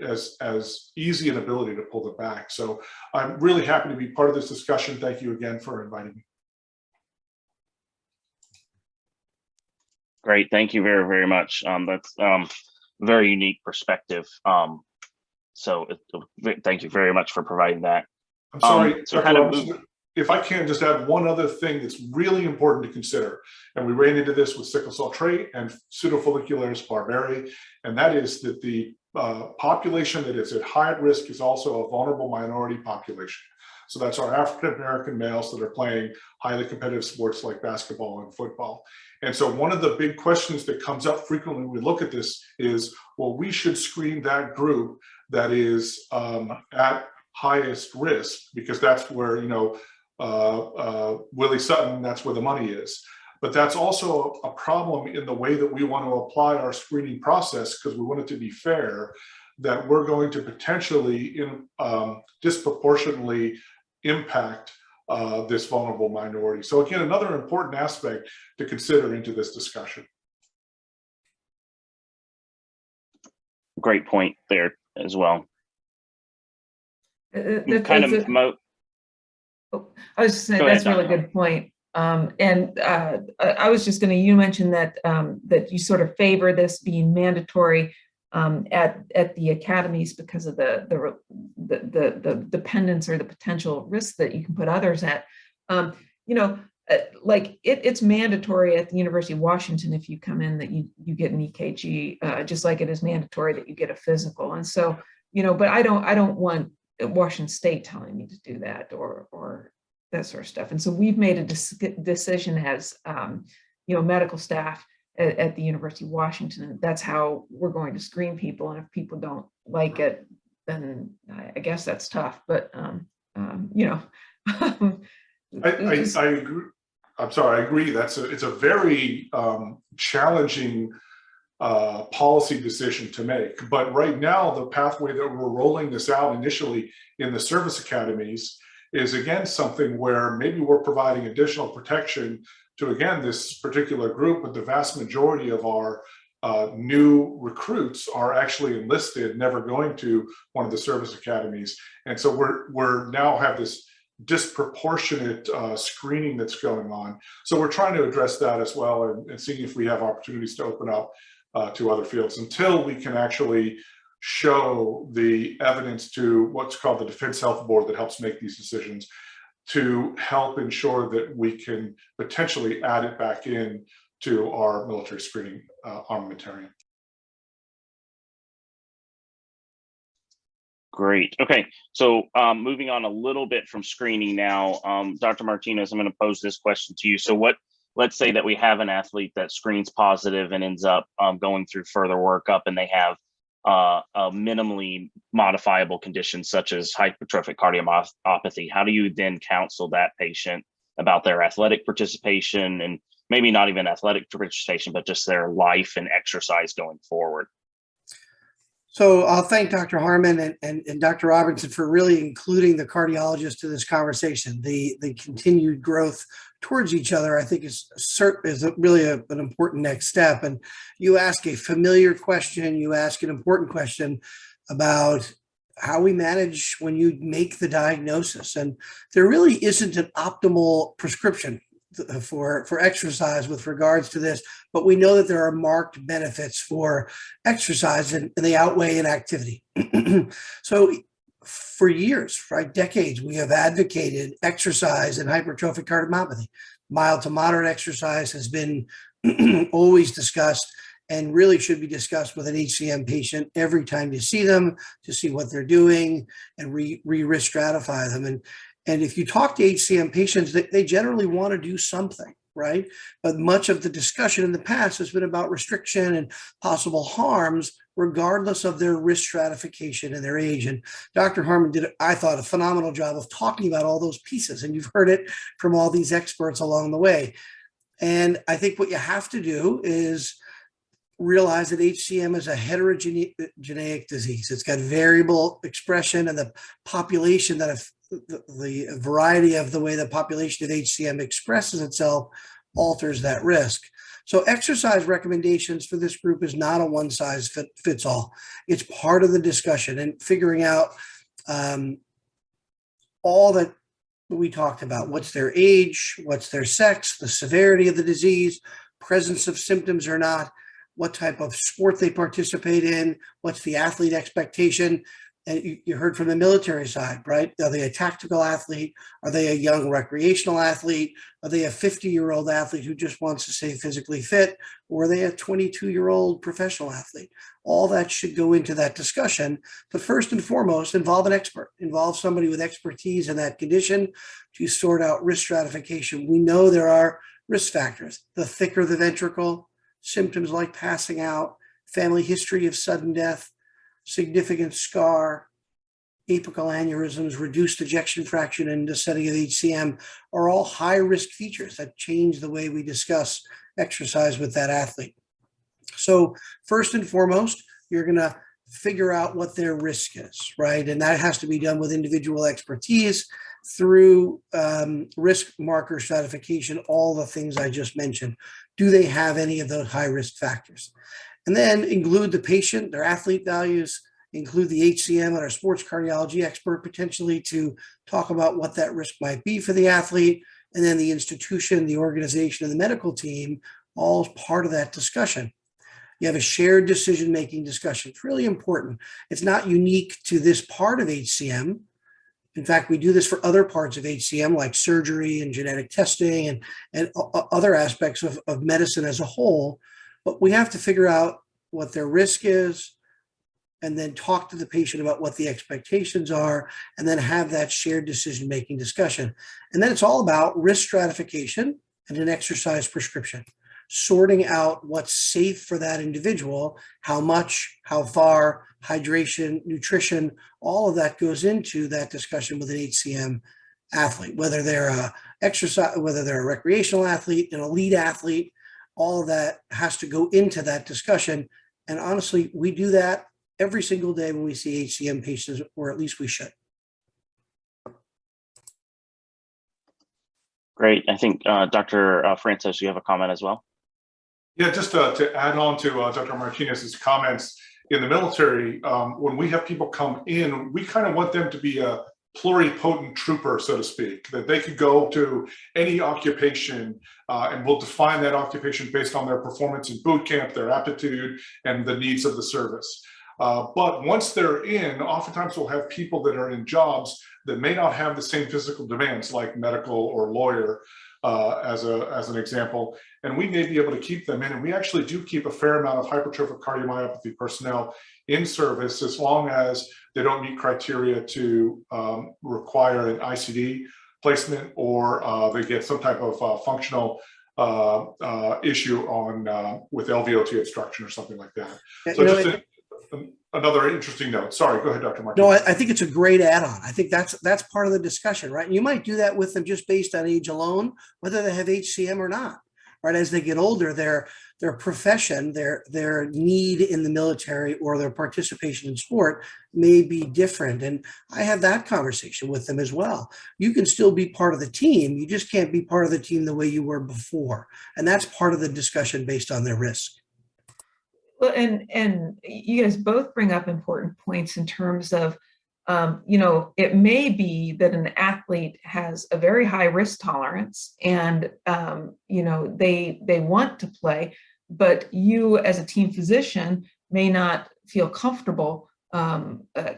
as easy an ability to pull them back. So I'm really happy to be part of this discussion. Thank you again for inviting me. Great, thank you very, very much. That's very unique perspective. So thank you very much for providing that. I'm sorry, so Dr. Robinson, if I can just add one other thing that's really important to consider, and we ran into this with sickle cell trait and pseudofollicularis barberi, and that is that the population that is at high risk is also a vulnerable minority population. So that's our African-American males that are playing highly competitive sports like basketball and football. And so one of the big questions that comes up frequently when we look at this is, well, we should screen that group that is at highest risk, because that's where, you know, Willie Sutton, that's where the money is. But that's also a problem in the way that we want to apply our screening process, because we want it to be fair, that we're going to potentially disproportionately impact this vulnerable minority. So again, another important aspect to consider into this discussion. Great point there as well. I was just saying that's a really good point. I was just going to, you mentioned that that you sort of favor this being mandatory at the academies because of the dependence or the potential risk that you can put others at. You know, like it's mandatory at the University of Washington if you come in that you get an EKG, just like it is mandatory that you get a physical. And so, you know, but I don't want Washington State telling me to do that or that sort of stuff. And so we've made a decision as you know, medical staff at the University of Washington. That's how we're going to screen people. And if people don't like it, then I guess that's tough. But you know, I agree. I'm sorry, I agree. It's a very challenging policy decision to make. But right now, the pathway that we're rolling this out initially in the service academies is again something where maybe we're providing additional protection to, again, this particular group, but the vast majority of our new recruits are actually enlisted, never going to one of the service academies. And so we're now have this disproportionate screening that's going on. So we're trying to address that as well and seeing if we have opportunities to open up to other fields until we can actually show the evidence to what's called the Defense Health Board that helps make these decisions to help ensure that we can potentially add it back in to our military screening armamentarium. Great. Okay, so moving on a little bit from screening now, Dr. Martinez, I'm going to pose this question to you. So let's say that we have an athlete that screens positive and ends up going through further workup and they have a minimally modifiable condition such as hypertrophic cardiomyopathy, how do you then counsel that patient about their athletic participation, and maybe not even athletic participation, but just their life and exercise going forward? So I'll thank Dr. Harmon and Dr. Robinson for really including the cardiologist to this conversation. The continued growth towards each other, I think, is really an important next step. And you ask a familiar question, you ask an important question about how we manage when you make the diagnosis. And there really isn't an optimal prescription for exercise with regards to this, but we know that there are marked benefits for exercise and they outweigh inactivity. So for years, right, decades, we have advocated exercise in hypertrophic cardiomyopathy. Mild to moderate exercise has been always discussed and really should be discussed with an HCM patient every time you see them to see what they're doing and risk stratify them. And if you talk to HCM patients, they generally want to do something, right? But much of the discussion in the past has been about restriction and possible harms, regardless of their risk stratification and their age. And Dr. Harmon did, I thought, a phenomenal job of talking about all those pieces. And you've heard it from all these experts along the way. And I think what you have to do is realize that HCM is a heterogeneous disease. It's got variable expression, and the population that the variety of the way the population of HCM expresses itself alters that risk. So exercise recommendations for this group is not a one size fits all. It's part of the discussion and figuring out all that we talked about. What's their age? What's their sex? The severity of the disease, presence of symptoms or not, what type of sport they participate in, what's the athlete expectation. And you heard from the military side, right? Are they a tactical athlete? Are they a young recreational athlete? Are they a 50-year-old athlete who just wants to stay physically fit? Or are they a 22-year-old professional athlete? All that should go into that discussion. But first and foremost, involve an expert. Involve somebody with expertise in that condition to sort out risk stratification. We know there are risk factors. The thicker the ventricle, symptoms like passing out, family history of sudden death, significant scar, apical aneurysms, reduced ejection fraction in the setting of HCM are all high risk features that change the way we discuss exercise with that athlete. So first and foremost, you're going to figure out what their risk is, right? And that has to be done with individual expertise through risk marker stratification, all the things I just mentioned. Do they have any of those high risk factors? And then include the patient, their athlete values, include the HCM and our sports cardiology expert potentially to talk about what that risk might be for the athlete, and then the institution, the organization, and the medical team, all as part of that discussion. You have a shared decision-making discussion. It's really important. It's not unique to this part of HCM. In fact, we do this for other parts of HCM like surgery and genetic testing and other aspects of medicine as a whole. But we have to figure out what their risk is and then talk to the patient about what the expectations are and then have that shared decision-making discussion. And then it's all about risk stratification and an exercise prescription, sorting out what's safe for that individual, how much, how far, hydration, nutrition, all of that goes into that discussion with an HCM athlete, whether they're a recreational athlete, an elite athlete. All of that has to go into that discussion. And honestly, we do that every single day when we see HCM patients, or at least we should. Great. I think Dr. Franzos, you have a comment as well? Yeah, just to add on to Dr. Martinez's comments, in the military, when we have people come in, we kind of want them to be a pluripotent trooper, so to speak, that they could go to any occupation and we'll define that occupation based on their performance in boot camp, their aptitude, and the needs of the service. But once they're in, oftentimes we'll have people that are in jobs that may not have the same physical demands like medical or lawyer, as an example, and we may be able to keep them in. And we actually do keep a fair amount of hypertrophic cardiomyopathy personnel in service as long as they don't meet criteria to require an ICD placement or they get some type of functional issue on with LVOT obstruction or something like that. So another interesting note. Sorry, go ahead, Dr. No, Martinez. I think it's a great add-on. I think that's part of the discussion, right? And you might do that with them just based on age alone, whether they have HCM or not, right? As they get older, their profession, their need in the military or their participation in sport may be different. And I have that conversation with them as well. You can still be part of the team. You just can't be part of the team the way you were before. And that's part of the discussion based on their risk. Well, and you guys both bring up important points in terms of, you know, it may be that an athlete has a very high risk tolerance and, you know, they want to play, but you as a team physician may not feel comfortable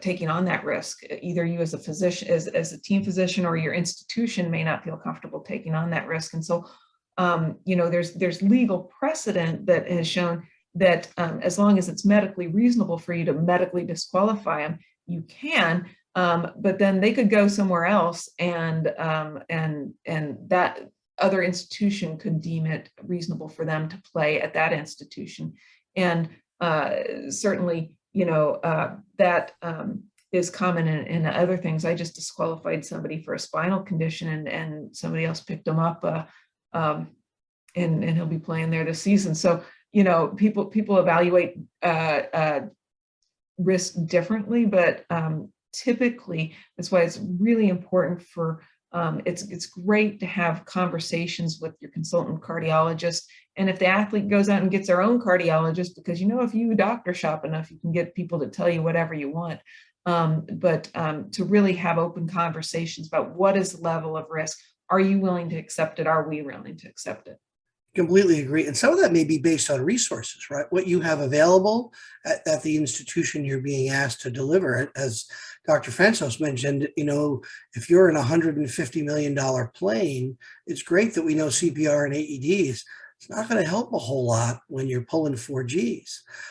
taking on that risk. Either you as a physician, as a team physician, or your institution may not feel comfortable taking on that risk. And so, you know, there's legal precedent that has shown that as long as it's medically reasonable for you to medically disqualify them, you can, but then they could go somewhere else and that other institution could deem it reasonable for them to play at that institution. And certainly, you know, that is common in other things. I just disqualified somebody for a spinal condition and somebody else picked him up and he'll be playing there this season. So, you know, people evaluate risk differently, but typically that's why it's really important for it's great to have conversations with your consultant cardiologist. And if the athlete goes out and gets their own cardiologist, because, you know, if you doctor shop enough, you can get people to tell you whatever you want. But to really have open conversations about what is the level of risk. Are you willing to accept it? Are we willing to accept it? Completely agree. And some of that may be based on resources, right? What you have available at the institution you're being asked to deliver. As Dr. Franzos mentioned, you know, if you're in a $150 million plane, it's great that we know CPR and AEDs. It's not going to help a whole lot when you're pulling 4Gs.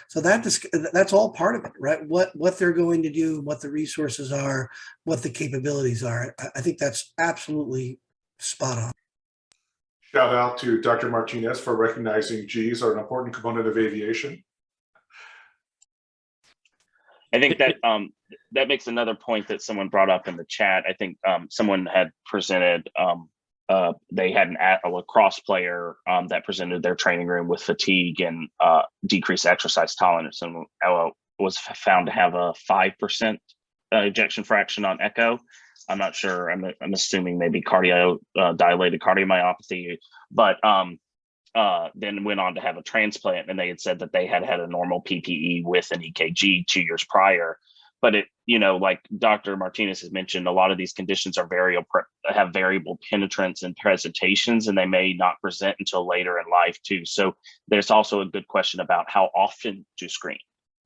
So that's all part of it, right? What they're going to do, what the resources are, what the capabilities are. I think that's absolutely spot on. Shout out to Dr. Martinez for recognizing Gs are an important component of aviation. I think that that makes another point that someone brought up in the chat. I think someone had presented, they had a lacrosse player that presented their training room with fatigue and decreased exercise tolerance, and was found to have a 5% ejection fraction on echo. I'm not sure. I'm assuming maybe dilated cardiomyopathy, but then went on to have a transplant, and they had said that they had had a normal PPE with an EKG 2 years prior. But it, you know, like Dr. Martinez has mentioned, a lot of these conditions are have variable penetrance and presentations, and they may not present until later in life too. So there's also a good question about how often to screen.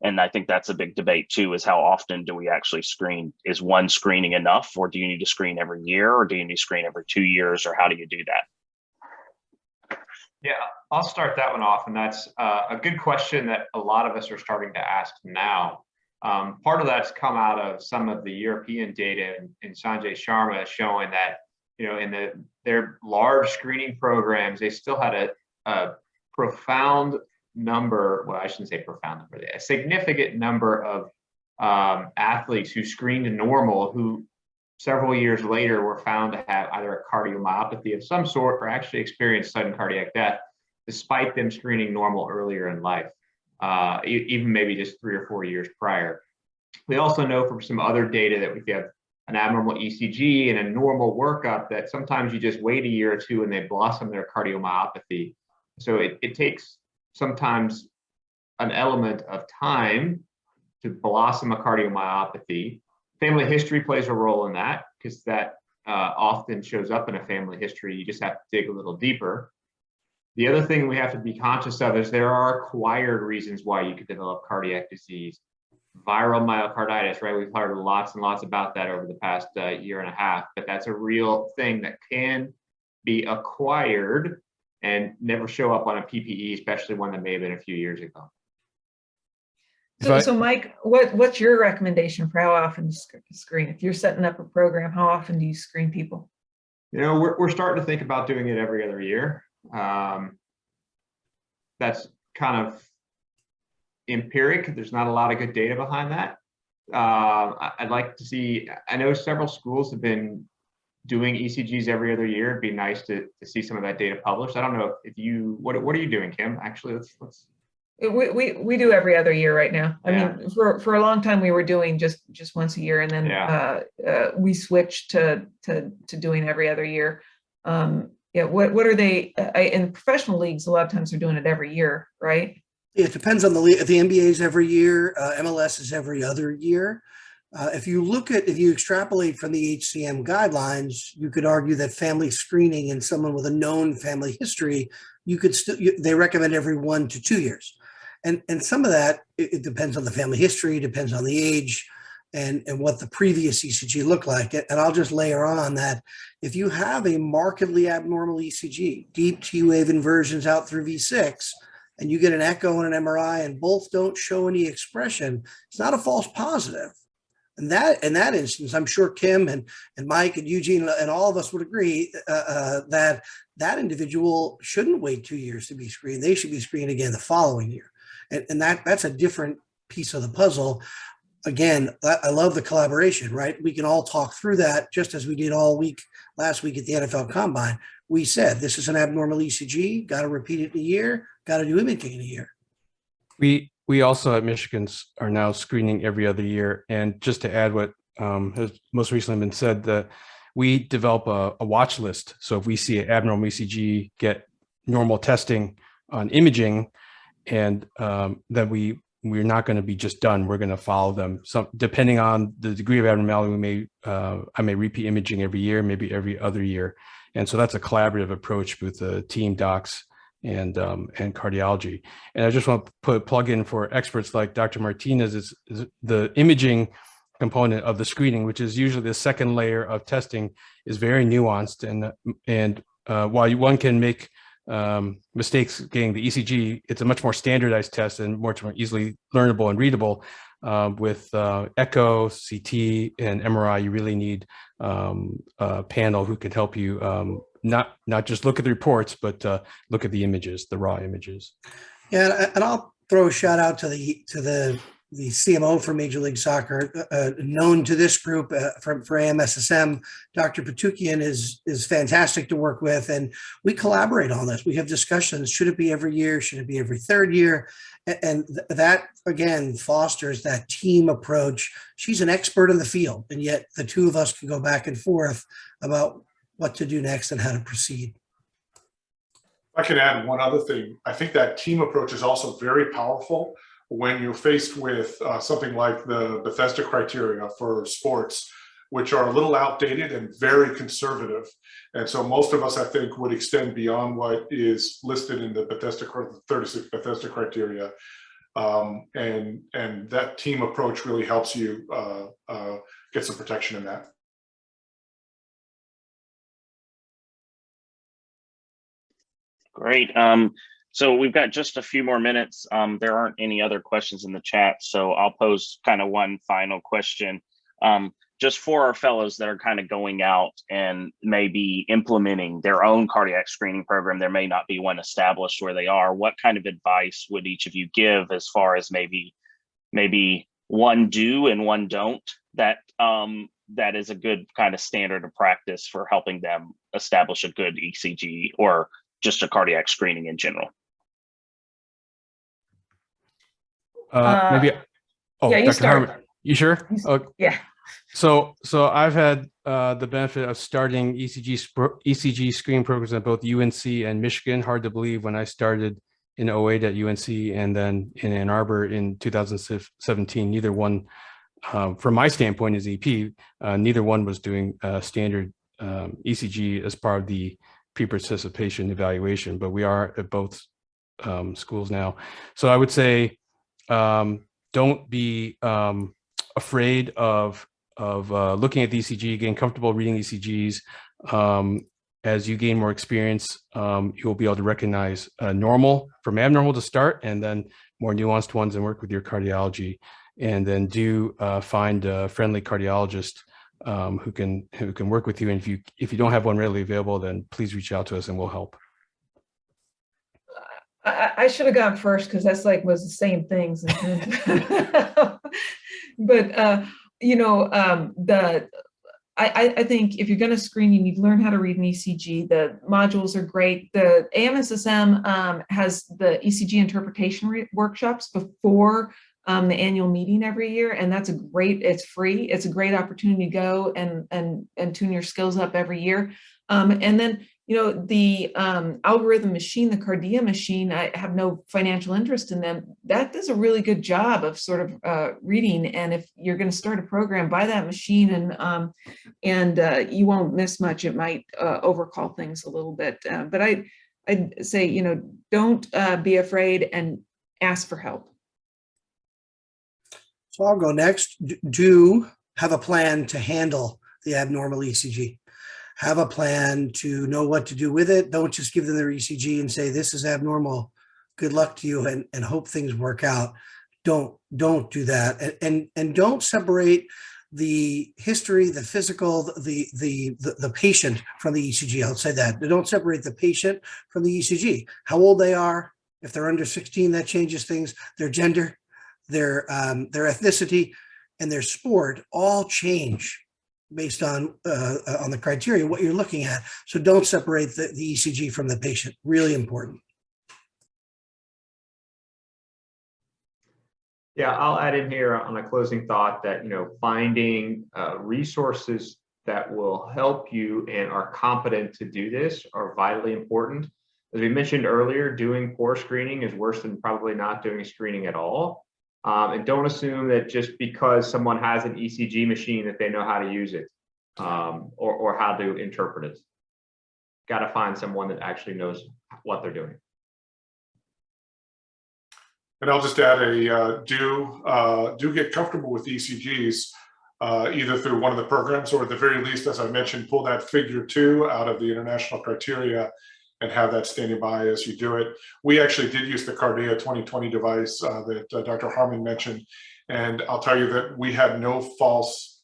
And I think that's a big debate too, is how often do we actually screen? Is one screening enough, or do you need to screen every year, or do you need to screen every 2 years, or how do you do that? Yeah, I'll start that one off. And that's a good question that a lot of us are starting to ask now. Part of that's come out of some of the European data in Sanjay Sharma showing that, you know, in their large screening programs, they still had a profound number, well, I shouldn't say profound number, a significant number of athletes who screened normal, who several years later were found to have either a cardiomyopathy of some sort or actually experienced sudden cardiac death, despite them screening normal earlier in life, even maybe just 3 or 4 years prior. We also know from some other data that if you have an abnormal ECG and a normal workup, that sometimes you just wait a year or two and they blossom their cardiomyopathy. So it takes sometimes an element of time to blossom a cardiomyopathy. Family history plays a role in that, because that often shows up in a family history. You just have to dig a little deeper. The other thing we have to be conscious of is there are acquired reasons why you could develop cardiac disease. Viral myocarditis, right? We've heard lots and lots about that over the past year and a half, but that's a real thing that can be acquired and never show up on a PPE, especially one that may have been a few years ago. So Mike, what's your recommendation for how often to screen? If you're setting up a program, how often do you screen people? You know, we're starting to think about doing it every other year. That's kind of empiric. There's not a lot of good data behind that. I'd like to see, I know several schools have been doing ECGs every other year. It'd be nice to see some of that data published. I don't know if you, what are you doing, Kim? Actually, let's. We do every other year right now. I Yeah. mean, for a long time we were doing just once a year, and then we switched to doing every other year. Yeah, what are they in professional leagues? A lot of times they're doing it every year, right? It depends on the league. The NBA is every year. MLS is every other year. If you extrapolate from the HCM guidelines, you could argue that family screening in someone with a known family history, they recommend every 1 to 2 years. And some of that, it depends on the family history, depends on the age and what the previous ECG looked like. And I'll just layer on that if you have a markedly abnormal ECG, deep T wave inversions out through V6, and you get an echo and an MRI and both don't show any expression, it's not a false positive. And that in that instance, I'm sure Kim and Mike and Eugene and all of us would agree that individual shouldn't wait 2 years to be screened. They should be screened again the following year. And that's a different piece of the puzzle. Again, I love the collaboration, right? We can all talk through that just as we did all week last week at the NFL Combine. We said, this is an abnormal ECG, got to repeat it in a year, got to do imaging in a year. We also at Michigan are now screening every other year. And just to add what has most recently been said, that we develop a watch list. So if we see an abnormal ECG, get normal testing on imaging, and then we're not going to be just done. We're going to follow them. So depending on the degree of abnormality, I may repeat imaging every year, maybe every other year. And so that's a collaborative approach with the team docs and cardiology. And I just want to put a plug in for experts like Dr. Martinez is the imaging component of the screening, which is usually the second layer of testing, is very nuanced. And while one can make mistakes getting the ECG, it's a much more standardized test and much more easily learnable and readable. With echo, CT, and MRI, you really need a panel who can help you not just look at the reports, but look at the images, the raw images. Yeah, and I'll throw a shout out to the CMO for Major League Soccer, known to this group for AMSSM. Dr. Patukian is fantastic to work with, and we collaborate on this. We have discussions. Should it be every year? Should it be every third year? And that, again, fosters that team approach. She's an expert in the field, and yet the two of us can go back and forth about what to do next and how to proceed. I can add one other thing. I think that team approach is also very powerful when you're faced with something like the Bethesda criteria for sports, which are a little outdated and very conservative. And so most of us, I think, would extend beyond what is listed in the 36 Bethesda criteria. And that team approach really helps you get some protection in that. Great. So we've got just a few more minutes. There aren't any other questions in the chat, so I'll pose kind of one final question. Just for our fellows that are kind of going out and maybe implementing their own cardiac screening program, there may not be one established where they are. What kind of advice would each of you give as far as maybe one do and one don't that is a good kind of standard of practice for helping them establish a good ECG or just a cardiac screening in general? Maybe. Oh, yeah, you Dr. start. Harmon, you sure? Okay. Yeah. So I've had the benefit of starting ECG screening programs at both UNC and Michigan. Hard to believe when I started in 08 at UNC and then in Ann Arbor in 2017, neither one, from my standpoint as EP, neither one was doing standard ECG as part of the pre-participation evaluation, but we are at both schools now. So I would say, don't be afraid of looking at the ECG, getting comfortable reading ECGs. As you gain more experience, you'll be able to recognize normal from abnormal to start, and then more nuanced ones, and work with your cardiology. And then do find a friendly cardiologist who can work with you. And if you don't have one readily available, then please reach out to us and we'll help. I should have gone first because that's like was the same things. But I think if you're going to screen, you need to learn how to read an ECG. The modules are great. The AMSSM has the ECG interpretation workshops before the annual meeting every year, and that's it's free. It's a great opportunity to go and tune your skills up every year. And then the algorithm machine, the Cardia machine, I have no financial interest in them. That does a really good job of sort of reading. And if you're going to start a program, buy that machine, and you won't miss much. It might overcall things a little bit, but I'd say don't be afraid and ask for help. So I'll go next. Do have a plan to handle the abnormal ECG. Have a plan to know what to do with it. Don't just give them their ECG and say, this is abnormal. Good luck to you, and hope things work out. Don't do that. And don't separate the history, the physical, the patient from the ECG. I'll say that. Don't separate the patient from the ECG. How old they are. If they're under 16, that changes things. Their gender, their ethnicity, and their sport all change based on the criteria, what you're looking at. So don't separate the ECG from the patient. Really important. Yeah, I'll add in here on a closing thought that, finding resources that will help you and are competent to do this are vitally important. As we mentioned earlier, doing poor screening is worse than probably not doing screening at all. And don't assume that just because someone has an ECG machine that they know how to use it or how to interpret it. Got to find someone that actually knows what they're doing. And I'll just add do get comfortable with ECGs, either through one of the programs, or at the very least, as I mentioned, pull that figure 2 out of the international criteria and have that standing by as you do it. We actually did use the Cardia 2020 device that Dr. Harmon mentioned. And I'll tell you that we had no false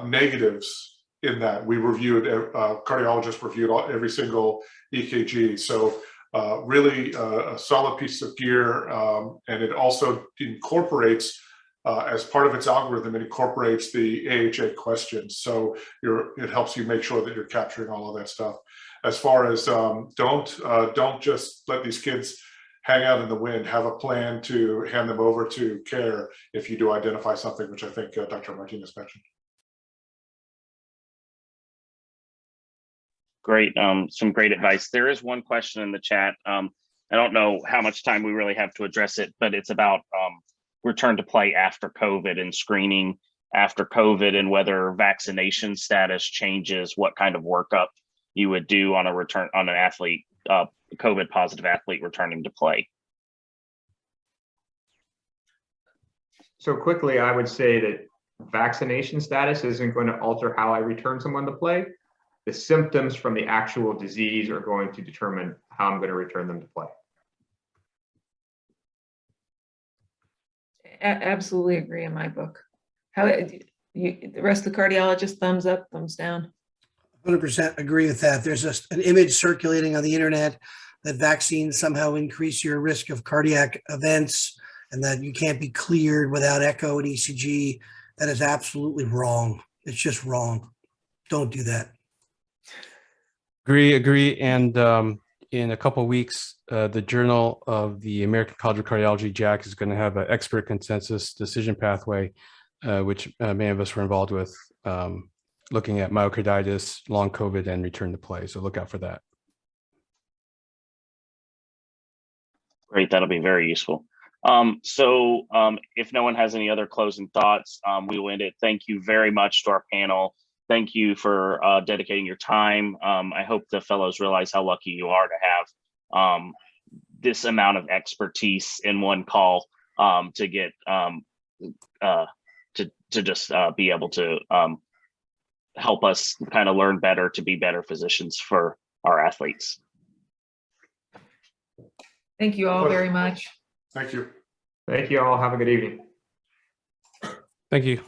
negatives in that. We reviewed, cardiologists reviewed every single EKG. So really a solid piece of gear. And it also incorporates, as part of its algorithm, it incorporates the AHA questions. So it helps you make sure that you're capturing all of that stuff. As far as don't just let these kids hang out in the wind. Have a plan to hand them over to care if you do identify something, which I think Dr. Martinez mentioned. Great, some great advice. There is one question in the chat. I don't know how much time we really have to address it, but it's about return to play after COVID and screening after COVID, and whether vaccination status changes what kind of workup you would do on an athlete, COVID positive athlete returning to play. So quickly, I would say that vaccination status isn't going to alter how I return someone to play. The symptoms from the actual disease are going to determine how I'm going to return them to play. Absolutely agree in my book. How the rest of the cardiologists, thumbs up, thumbs down. 100% agree with that. There's just an image circulating on the internet that vaccines somehow increase your risk of cardiac events and that you can't be cleared without echo and ECG. That is absolutely wrong. It's just wrong. Don't do that. Agree. And in a couple of weeks, the Journal of the American College of Cardiology, JACC, is going to have an expert consensus decision pathway, which many of us were involved with, looking at myocarditis, long COVID, and return to play. So look out for that. Great, that'll be very useful. So if no one has any other closing thoughts, we will end it. Thank you very much to our panel. Thank you for dedicating your time. I hope the fellows realize how lucky you are to have this amount of expertise in one call to get to just be able to help us kind of learn better to be better physicians for our athletes. Thank you all very much. Thank you. Thank you all. Have a good evening. Thank you.